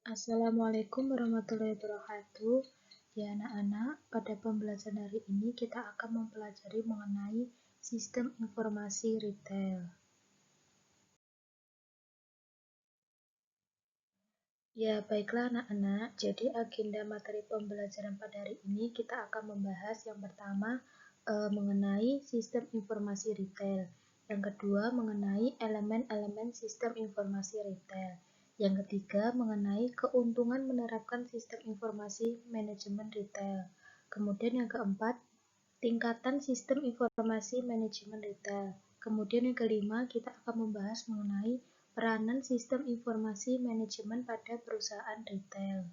Assalamualaikum warahmatullahi wabarakatuh. Ya anak-anak, pada pembelajaran hari ini kita akan mempelajari mengenai sistem informasi retail. Ya, baiklah anak-anak. Jadi agenda materi pembelajaran pada hari ini kita akan membahas yang pertama mengenai sistem informasi retail. Yang kedua mengenai elemen-elemen sistem informasi retail. Yang ketiga mengenai keuntungan menerapkan sistem informasi manajemen retail. Kemudian yang keempat, tingkatan sistem informasi manajemen retail. Kemudian yang kelima, kita akan membahas mengenai peranan sistem informasi manajemen pada perusahaan retail.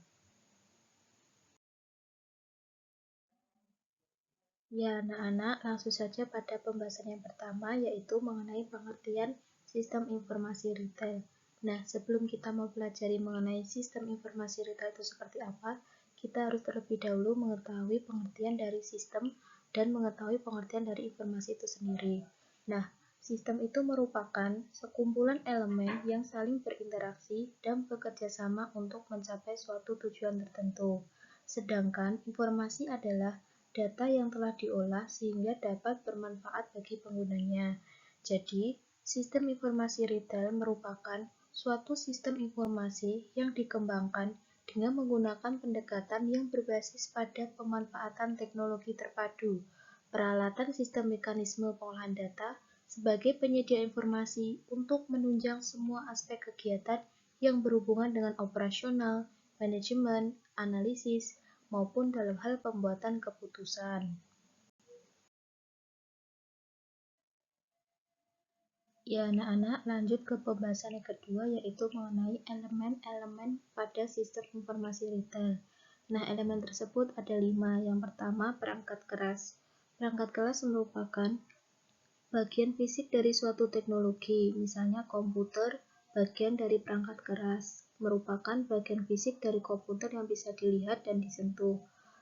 Ya, anak-anak, langsung saja pada pembahasan yang pertama, yaitu mengenai pengertian sistem informasi retail. Nah, sebelum kita mempelajari mengenai sistem informasi retail itu seperti apa, kita harus terlebih dahulu mengetahui pengertian dari sistem dan mengetahui pengertian dari informasi itu sendiri. Nah, sistem itu merupakan sekumpulan elemen yang saling berinteraksi dan bekerja sama untuk mencapai suatu tujuan tertentu. Sedangkan informasi adalah data yang telah diolah sehingga dapat bermanfaat bagi penggunanya. Jadi, sistem informasi retail merupakan suatu sistem informasi yang dikembangkan dengan menggunakan pendekatan yang berbasis pada pemanfaatan teknologi terpadu, peralatan sistem mekanisme pengolahan data sebagai penyedia informasi untuk menunjang semua aspek kegiatan yang berhubungan dengan operasional, manajemen, analisis, maupun dalam hal pembuatan keputusan. Ya, anak-anak, lanjut ke pembahasan yang kedua, yaitu mengenai elemen-elemen pada sistem informasi retail. Nah, elemen tersebut ada 5. Yang pertama, perangkat keras. Perangkat keras merupakan bagian fisik dari suatu teknologi, misalnya komputer, bagian dari perangkat keras, merupakan bagian fisik dari komputer yang bisa dilihat dan disentuh.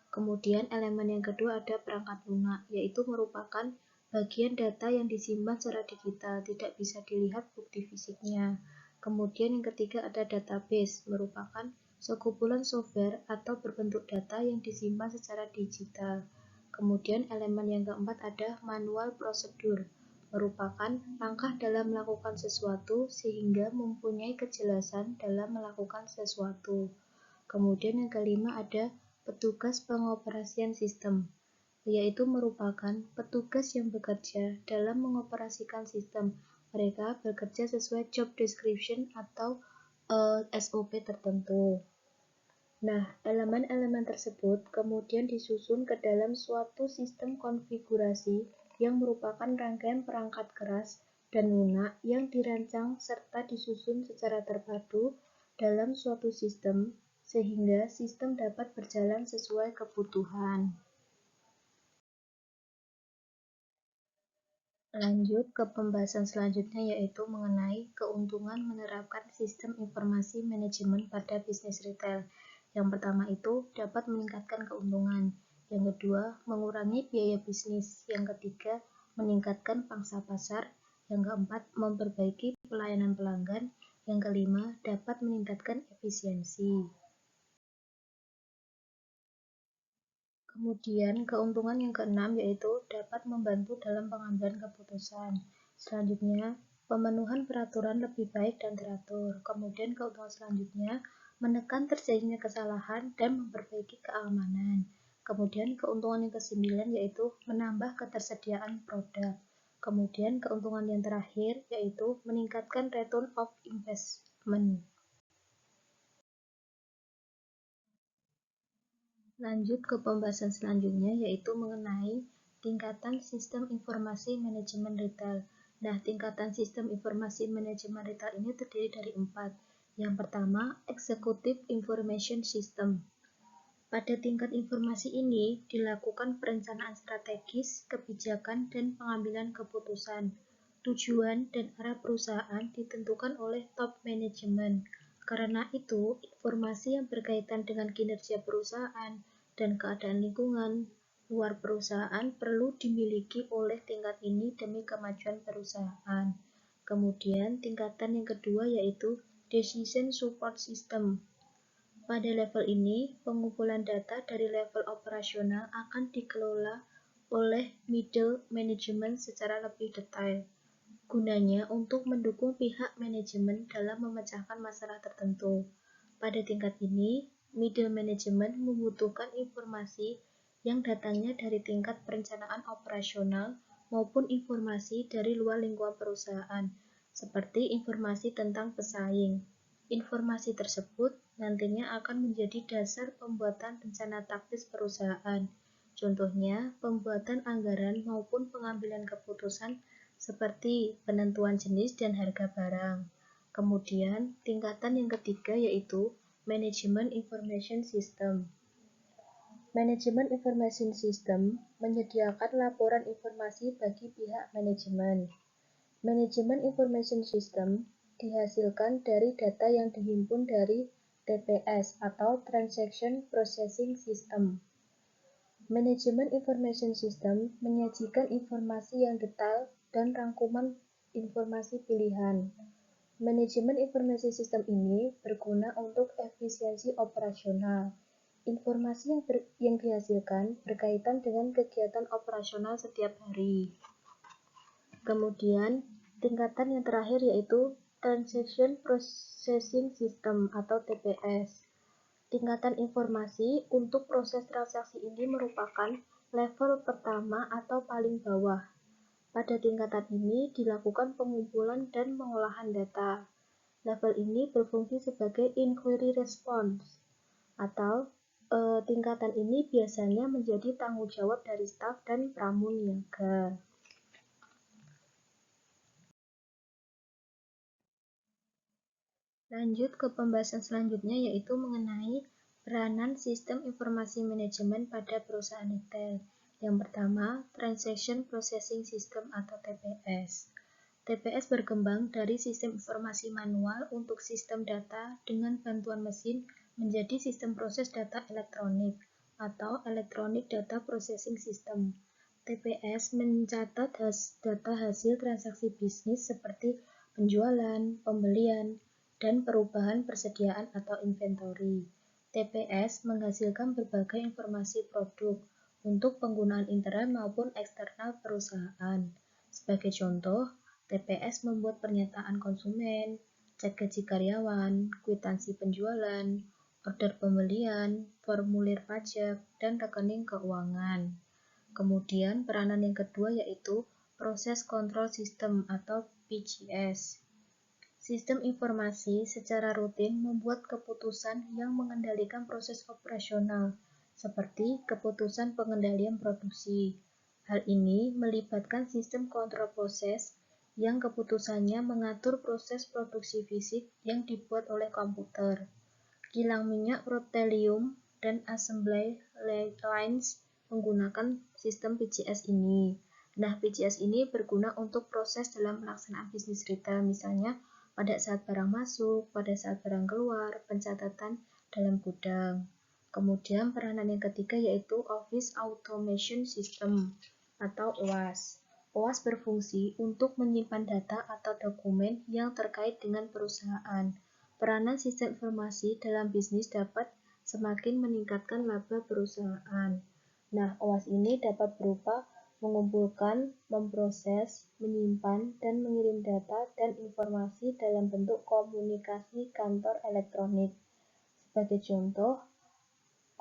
Kemudian elemen yang kedua ada perangkat lunak, yaitu merupakan bagian data yang disimpan secara digital, tidak bisa dilihat bukti fisiknya. Kemudian yang ketiga ada database, merupakan sekumpulan software atau berbentuk data yang disimpan secara digital. Kemudian elemen yang keempat ada manual prosedur, merupakan langkah dalam melakukan sesuatu sehingga mempunyai kejelasan dalam melakukan sesuatu. Kemudian yang kelima ada petugas pengoperasian sistem, yaitu merupakan petugas yang bekerja dalam mengoperasikan sistem. Mereka bekerja sesuai job description atau SOP tertentu. Nah, elemen-elemen tersebut kemudian disusun ke dalam suatu sistem konfigurasi yang merupakan rangkaian perangkat keras dan lunak yang dirancang serta disusun secara terpadu dalam suatu sistem sehingga sistem dapat berjalan sesuai kebutuhan. Lanjut ke pembahasan selanjutnya, yaitu mengenai keuntungan menerapkan sistem informasi manajemen pada bisnis retail. Yang pertama itu dapat meningkatkan keuntungan. Yang kedua, mengurangi biaya bisnis. Yang ketiga, meningkatkan pangsa pasar. Yang keempat, memperbaiki pelayanan pelanggan. Yang kelima, dapat meningkatkan efisiensi. Kemudian keuntungan yang keenam yaitu dapat membantu dalam pengambilan keputusan. Selanjutnya, pemenuhan peraturan lebih baik dan teratur. Kemudian keuntungan selanjutnya, menekan terjadinya kesalahan dan memperbaiki keamanan. Kemudian keuntungan yang kesembilan yaitu menambah ketersediaan produk. Kemudian keuntungan yang terakhir yaitu meningkatkan return of investment. Lanjut ke pembahasan selanjutnya, yaitu mengenai tingkatan sistem informasi manajemen retail. Nah, tingkatan sistem informasi manajemen retail ini terdiri dari 4. Yang pertama, Executive Information System. Pada tingkat informasi ini, dilakukan perencanaan strategis, kebijakan, dan pengambilan keputusan. Tujuan dan arah perusahaan ditentukan oleh top manajemen. Karena itu, informasi yang berkaitan dengan kinerja perusahaan dan keadaan lingkungan luar perusahaan perlu dimiliki oleh tingkat ini demi kemajuan perusahaan. Kemudian, tingkatan yang kedua yaitu Decision Support System. Pada level ini, pengumpulan data dari level operasional akan dikelola oleh middle management secara lebih detail. Gunanya untuk mendukung pihak manajemen dalam memecahkan masalah tertentu. Pada tingkat ini, middle management membutuhkan informasi yang datangnya dari tingkat perencanaan operasional maupun informasi dari luar lingkungan perusahaan, seperti informasi tentang pesaing. Informasi tersebut nantinya akan menjadi dasar pembuatan rencana taktis perusahaan. Contohnya, pembuatan anggaran maupun pengambilan keputusan seperti penentuan jenis dan harga barang. Kemudian, tingkatan yang ketiga yaitu Management Information System. Management Information System menyediakan laporan informasi bagi pihak manajemen. Management Information System dihasilkan dari data yang dihimpun dari TPS atau Transaction Processing System. Management Information System menyajikan informasi yang detail dan rangkuman informasi pilihan. Manajemen Informasi Sistem ini berguna untuk efisiensi operasional. Informasi yang dihasilkan berkaitan dengan kegiatan operasional setiap hari. Kemudian, tingkatan yang terakhir yaitu Transaction Processing System atau TPS. Tingkatan informasi untuk proses transaksi ini merupakan level pertama atau paling bawah. Pada tingkatan ini dilakukan pengumpulan dan pengolahan data. Level ini berfungsi sebagai inquiry response atau tingkatan ini biasanya menjadi tanggung jawab dari staf dan pramuniaga. Lanjut ke pembahasan selanjutnya yaitu mengenai peranan sistem informasi manajemen pada perusahaan retail. Yang pertama, Transaction Processing System atau TPS. TPS berkembang dari sistem informasi manual untuk sistem data dengan bantuan mesin menjadi sistem proses data elektronik atau Electronic Data Processing System. TPS mencatat data hasil transaksi bisnis seperti penjualan, pembelian, dan perubahan persediaan atau inventory. TPS menghasilkan berbagai informasi produk untuk penggunaan internal maupun eksternal perusahaan. Sebagai contoh, TPS membuat pernyataan konsumen, cek gaji karyawan, kwitansi penjualan, order pembelian, formulir pajak, dan rekening keuangan. Kemudian peranan yang kedua yaitu proses kontrol sistem atau PCS. Sistem informasi secara rutin membuat keputusan yang mengendalikan proses operasional, seperti keputusan pengendalian produksi. Hal ini melibatkan sistem kontrol proses yang keputusannya mengatur proses produksi fisik yang dibuat oleh komputer. Kilang minyak Rutilium dan assembly lines menggunakan sistem PCS ini. Nah, PCS ini berguna untuk proses dalam pelaksanaan bisnis retail, misalnya pada saat barang masuk, pada saat barang keluar, pencatatan dalam gudang. Kemudian peranan yang ketiga yaitu Office Automation System atau OAS. OAS berfungsi untuk menyimpan data atau dokumen yang terkait dengan perusahaan. Peranan sistem informasi dalam bisnis dapat semakin meningkatkan laba perusahaan. Nah, OAS ini dapat berupa mengumpulkan, memproses, menyimpan, dan mengirim data dan informasi dalam bentuk komunikasi kantor elektronik. Sebagai contoh,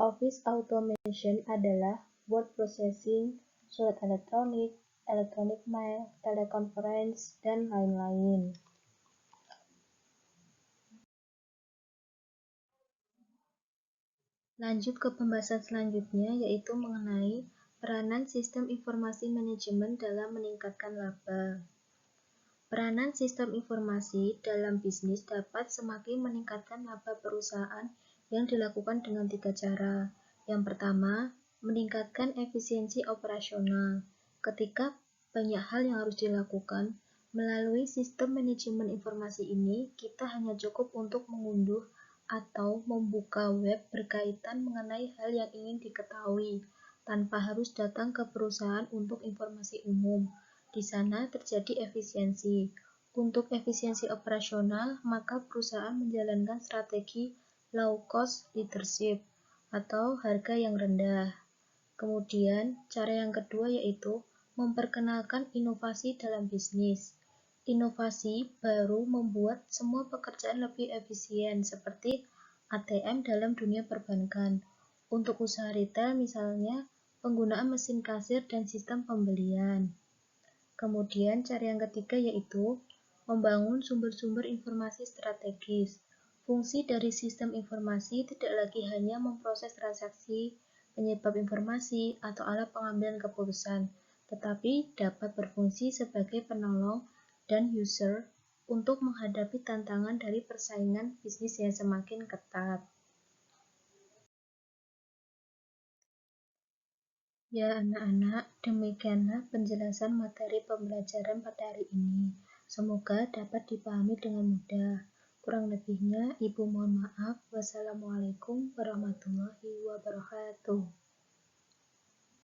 Office Automation adalah word processing, surat elektronik, electronic mail, teleconference, dan lain-lain. Lanjut ke pembahasan selanjutnya yaitu mengenai peranan sistem informasi manajemen dalam meningkatkan laba. Peranan sistem informasi dalam bisnis dapat semakin meningkatkan laba perusahaan yang dilakukan dengan 3 cara. Yang pertama, meningkatkan efisiensi operasional. Ketika banyak hal yang harus dilakukan, melalui sistem manajemen informasi ini, kita hanya cukup untuk mengunduh atau membuka web berkaitan mengenai hal yang ingin diketahui, tanpa harus datang ke perusahaan untuk informasi umum. Di sana terjadi efisiensi. Untuk efisiensi operasional, maka perusahaan menjalankan strategi low cost leadership atau harga yang rendah. Kemudian, cara yang kedua yaitu memperkenalkan inovasi dalam bisnis. Inovasi baru membuat semua pekerjaan lebih efisien, seperti ATM dalam dunia perbankan. Untuk usaha retail misalnya, penggunaan mesin kasir dan sistem pembelian. Kemudian, cara yang ketiga yaitu membangun sumber-sumber informasi strategis. Fungsi dari sistem informasi tidak lagi hanya memproses transaksi, penyebab informasi, atau alat pengambilan keputusan, tetapi dapat berfungsi sebagai penolong dan user untuk menghadapi tantangan dari persaingan bisnis yang semakin ketat. Ya anak-anak, demikianlah penjelasan materi pembelajaran pada hari ini. Semoga dapat dipahami dengan mudah. Kurang lebihnya, Ibu mohon maaf. Wassalamualaikum warahmatullahi wabarakatuh.